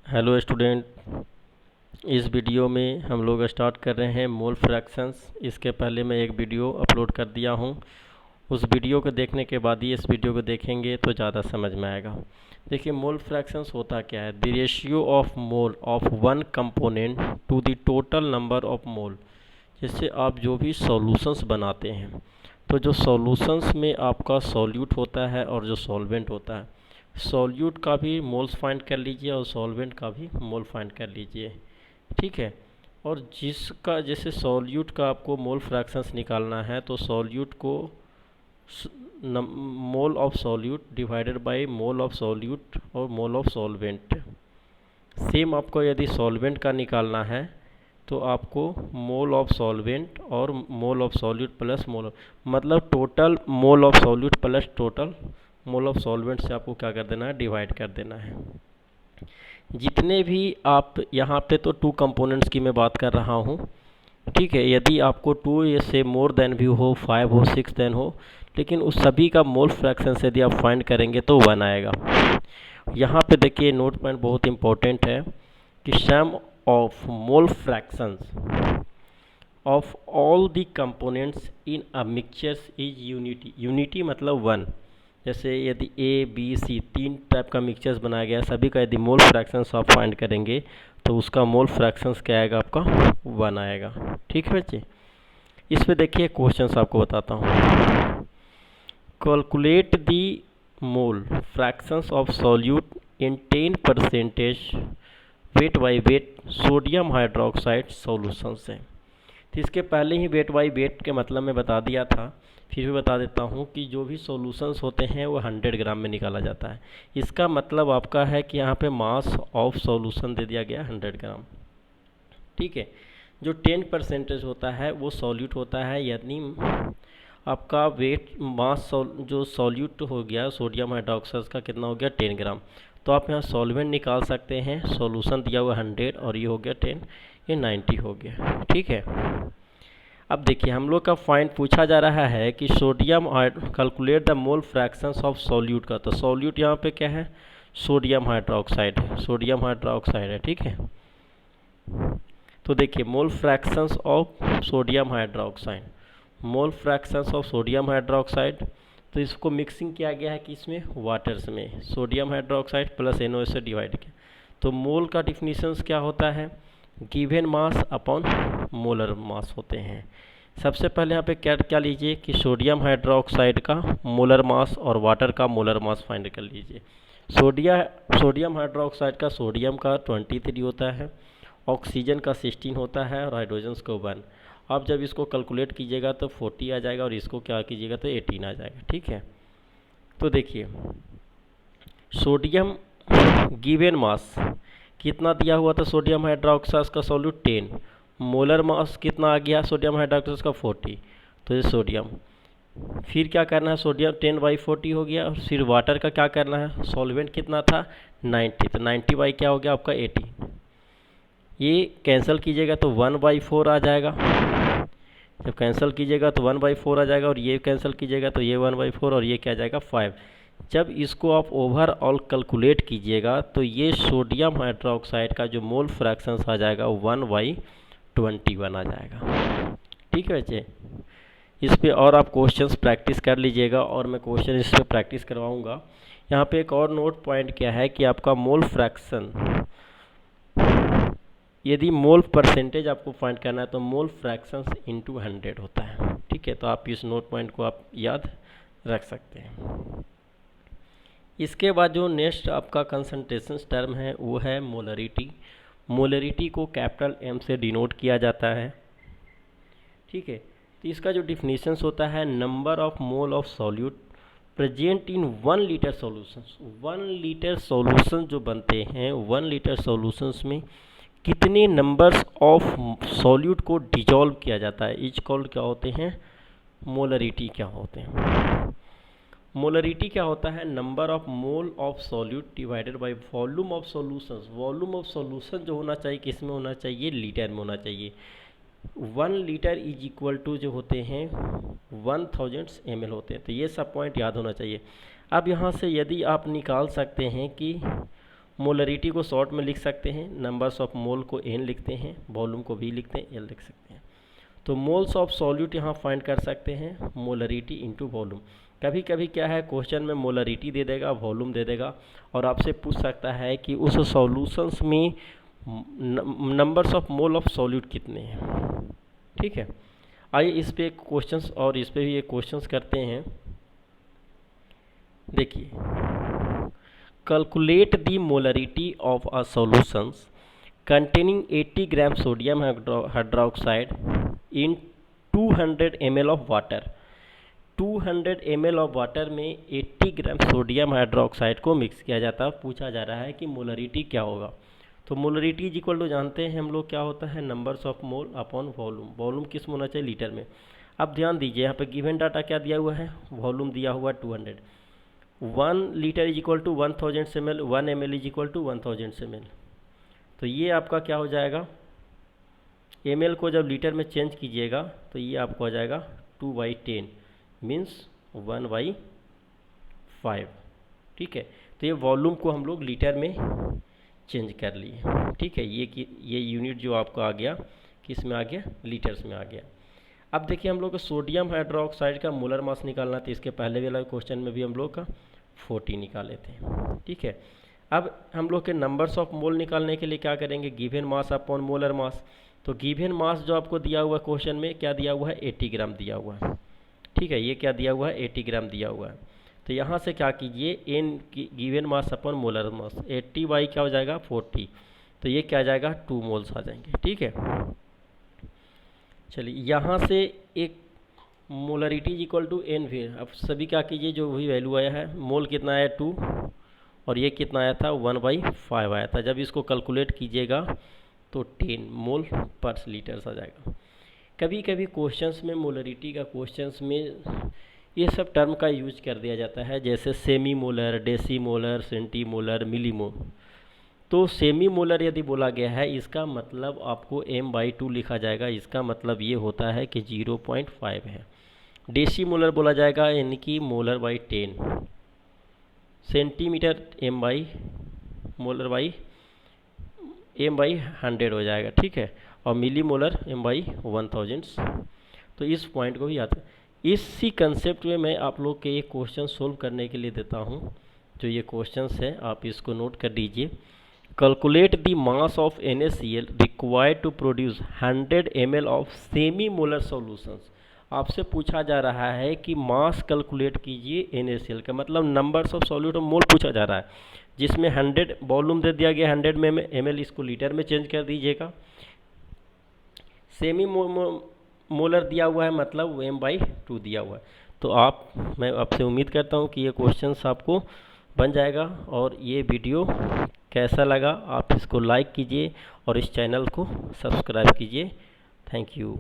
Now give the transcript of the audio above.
Hello student. इस video में हम लोग स्टार्ट कर रहे हैं मोल फ्रैक्शंस। इसके पहले मैं एक वीडियो अपलोड कर दिया हूँ। उस वीडियो को देखने के बाद ही इस वीडियो को देखेंगे तो ज़्यादा समझ में आएगा। देखिए, मोल फ्रैक्शंस होता क्या है? The ratio of mole of one component to the total number of mole. जैसे आप जो भी सॉल्यूशंस बनाते हैं, तो जो सॉल्यूशंस में आपका सॉल्यूट होता है और जो सॉल्वेंट होता है, सॉल्यूट का भी मोल्स फाइंड कर लीजिए और सॉल्वेंट का भी मोल फाइंड कर लीजिए। ठीक है। और जिसका जैसे सॉल्यूट का आपको मोल फ्रैक्शंस निकालना है, तो सॉल्यूट को मोल of solute divided by mole of solute और मोल ऑफ सॉल्वेंट। सेम आपको यदि सॉल्वेंट का निकालना है तो आपको मोल ऑफ सॉल्वेंट और mole of solute plus mole, मतलब total mole of solute plus total mole of solvent से आपको क्या कर देना है? डिवाइड कर देना है। जितने भी आप यहाँ पे तो टू कंपोनेंट्स की मैं बात कर रहा हूँ। ठीक है। यदि आपको टू से मोर देन भी हो, 5 हो, 6 देन हो, लेकिन उस सभी का मोल फ्रैक्शन से यदि आप फाइंड करेंगे तो 1 आएगा। यहाँ पे देखिए, नोट पॉइंट बहुत इंपॉर्टेंट है कि sum of mole fractions of all the components in a mixtures is unity. Unity मतलब 1। जैसे यदि ए बी सी 3 टाइप का मिक्सचर्स बनाया गया, सभी का यदि मोल फ्रैक्शंस आप फाइंड करेंगे तो उसका मोल फ्रैक्शंस क्या आएगा? आपका 1 आएगा। ठीक है बच्चे। इस पे देखिए क्वेश्चंस आपको बताता हूँ। Calculate the mole fractions of solute in 10 percentage weight by wait sodium hydroxide solution से। तो इसके पहले ही वेट बाई वेट के मतलब मैं बता दिया था, फिर भी बता देता हूँ कि जो भी सॉल्यूशंस होते हैं वो 100 ग्राम में निकाला जाता है। इसका मतलब आपका है कि यहाँ पे मास ऑफ सॉल्यूशन दे दिया गया 100 ग्राम। ठीक है। जो 10 परसेंटेज होता है वो सॉल्यूट होता है, यानी आपका वेट मास जो सॉल्यूट हो गया सोडियम हाइड्रोक्साइड का कितना हो गया? 10 ग्राम। तो आप यहाँ सॉल्वेंट निकाल सकते हैं। सॉल्यूशन दिया हुआ 100 और ये हो गया 10, ये 90 हो गया। ठीक है। अब देखिए, हम लोग का फाइंड पूछा जा रहा है कि sodium calculate the mole fractions of solute का। तो सॉल्यूट यहाँ पे क्या है? सोडियम हाइड्रोक्साइड है। सोडियम हाइड्रोक्साइड है। ठीक है। तो देखिए, mole fractions of sodium hydroxide, mole fractions of sodium hydroxide. तो इसको मिक्सिंग किया गया है कि इसमें वाटर्स में सोडियम हाइड्रोक्साइड प्लस NO से डिवाइड किया। तो मोल का डिफिनीशंस क्या होता है? गिवन मास अपॉन मोलर मास होते हैं। सबसे पहले यहाँ पे क्या क्या लीजिए कि सोडियम हाइड्रोक्साइड का मोलर मास और वाटर का मोलर मास फाइंड कर लीजिए। सोडियम हाइड्रोक्साइड का सोडियम का 23 होता है, ऑक्सीजन का 16 होता है और हाइड्रोजन का 1। अब जब इसको कैलकुलेट कीजिएगा तो 40 आ जाएगा और इसको क्या कीजिएगा तो 18 आ जाएगा। ठीक है। तो देखिए, सोडियम गिवन मास कितना दिया हुआ था? सोडियम हाइड्रोक्साइड का सॉल्यूट 10, मोलर मास कितना आ गया सोडियम हाइड्रोक्साइड का? 40। तो ये सोडियम, फिर क्या करना है? सोडियम 10/40 हो गया। और फिर वाटर का क्या करना है? सॉल्वेंट कितना था? 90। तो 90 बाई क्या हो गया आपका? 80। ये कैंसिल कीजिएगा तो 1/4 आ जाएगा। जब कैंसिल कीजिएगा तो 1/4 आ जाएगा और ये कैंसिल कीजिएगा तो ये 1/4 और ये क्या आ जाएगा? 5। जब इसको आप ओवरऑल कैलकुलेट कीजिएगा तो ये सोडियम हाइड्रोक्साइड का जो मोल फ्रैक्शंस आ जाएगा 1/21 आ जाएगा। ठीक है बच्चे। इस पे और आप क्वेश्चंस प्रैक्टिस कर लीजिएगा और मैं क्वेश्चन इस पे प्रैक्टिस करवाऊंगा। यहाँ पे एक और नोट पॉइंट क्या है कि आपका मोल फ्रैक्शन, यदि मोल परसेंटेज आपको फाइंड करना है तो मोल फ्रैक्शंस इंटू 100 होता है। ठीक है। तो आप इस नोट पॉइंट को आप याद रख सकते हैं। इसके बाद जो नेक्स्ट आपका कंसंट्रेशन टर्म है वो है मोलरिटी। मोलरिटी को कैपिटल M से डिनोट किया जाता है। ठीक है। तो इसका जो डिफिनीशंस होता है, number of mole of solute present in 1 litre solutions. 1 litre solution जो बनते हैं, 1 लीटर सॉल्यूशंस में कितने नंबर्स ऑफ सॉल्यूट को डिजॉल्व किया जाता है, इच कॉल्ड क्या होते हैं? मोलरिटी क्या होते हैं? मोलरिटी क्या होता है? Number of mole of solute divided by volume of solutions. Volume of solution जो होना चाहिए किस में होना चाहिए? लीटर में होना चाहिए। 1 लीटर इज इक्वल टू जो होते हैं 1000 ml होते हैं। तो ये सब पॉइंट याद होना चाहिए। अब यहाँ से यदि आप निकाल सकते हैं कि मोलरिटी को शॉर्ट में लिख सकते हैं, नंबर्स ऑफ मोल को n लिखते हैं, वॉल्यूम को v लिखते हैं, l लिख सकते हैं। तो मोल्स ऑफ सॉल्यूट यहाँ फाइंड कर सकते हैं मोलरिटी इनटू वॉल्यूम। कभी कभी क्या है क्वेश्चन में मोलरिटी दे देगा, वॉल्यूम दे देगा और आपसे पूछ सकता है कि उस सॉल्यूशंस में numbers of mole of solute कितने हैं। ठीक है, आइए इस पे क्वेश्चंस और इस पे भी एक क्वेश्चंस करते हैं। देखिए, calculate the molarity of a solutions containing 80 gram sodium hydroxide in 200 ml of water. 200 ml of water में 80 ग्राम सोडियम हाइड्रोक्साइड को मिक्स किया जाता है। पूछा जा रहा है कि मोलरिटी क्या होगा। तो मोलरिटी इज इक्वल टू जानते हैं हम लोग क्या होता है, numbers of mole upon volume. Volume किस में होना चाहिए, लीटर में। अब ध्यान दीजिए यहाँ पे गिवन डाटा क्या दिया हुआ है, वॉल्यूम दिया हुआ 200। 1 litre is equal to 1000 ml, 1 ml is equal to 1000 ml। तो ये आपका क्या हो जाएगा, ml को जब लीटर में चेंज कीजिएगा तो ये आपको आ जाएगा 2/10 मीन्स 1/5। ठीक है, तो ये वॉल्यूम को हम लोग लीटर में चेंज कर लिए। ठीक है, ये यूनिट जो आपको आ गया किस में आ गया, लीटर्स में आ गया। अब देखिए हम लोग को सोडियम हाइड्रोक्साइड का मोलर मास निकालना था। इसके पहले वाला क्वेश्चन में भी हम लोग का 40 निकाले थे। ठीक है, अब हम लोग के नंबर्स ऑफ मोल निकालने के लिए क्या करेंगे, गिवन मास अपॉन मोलर मास। तो गिवन मास जो आपको दिया हुआ क्वेश्चन में क्या दिया हुआ है, 80 ग्राम दिया हुआ है। ठीक है, ये क्या दिया हुआ है, 80 ग्राम दिया हुआ है। तो यहाँ से क्या कीजिए, n given mass upon molar mass, 80 by क्या हो जाएगा 40, तो ये क्या आ जाएगा 2 मोल्स आ जाएंगे। ठीक है, चलिए यहाँ से एक molarity is equal to n. फिर अब सभी क्या कीजिए, जो वही वैल्यू आया है, मोल कितना आया 2 और ये कितना आया था 1/5 आया था। जब इसको कैलकुलेट कीजिएगा तो 10 मोल पर लीटर्स आ जाएगा। कभी कभी क्वेश्चंस में मोलरिटी का क्वेश्चंस में ये सब टर्म का यूज कर दिया जाता है, जैसे semi molar, deci molar, centi molar, milli mole. तो सेमी मोलर यदि बोला गया है इसका मतलब आपको m/2 लिखा जाएगा। इसका मतलब ये होता है कि 0.5 है। डेसी मोलर बोला जाएगा यानी कि मोलर बाई 10। सेंटीमीटर m/100 हो जाएगा। ठीक है, और मिली मोलर m/1000। तो इस पॉइंट को भी याद, इसी कंसेप्ट में मैं आप लोग के ये क्वेश्चन सोल्व करने के लिए देता हूँ। जो ये क्वेश्चंस है आप इसको नोट कर लीजिए। Calculate the mass of NaCl required to produce 100 ml of semi molar solutions. आपसे पूछा जा रहा है कि मास कैलकुलेट कीजिए NaCl का, मतलब नंबर्स ऑफ सॉल्यूट मोल पूछा जा रहा है, जिसमें 100 वॉल्यूम दे दिया गया 100 में ml, इसको लीटर में चेंज कर दीजिएगा। सेमी मोलर दिया हुआ है मतलब m/2 दिया हुआ है। तो मैं आपसे उम्मीद करता हूँ कि ये क्वेश्चंस आपको बन जाएगा। और ये वीडियो कैसा लगा आप इसको लाइक कीजिए और इस चैनल को सब्सक्राइब कीजिए। Thank you.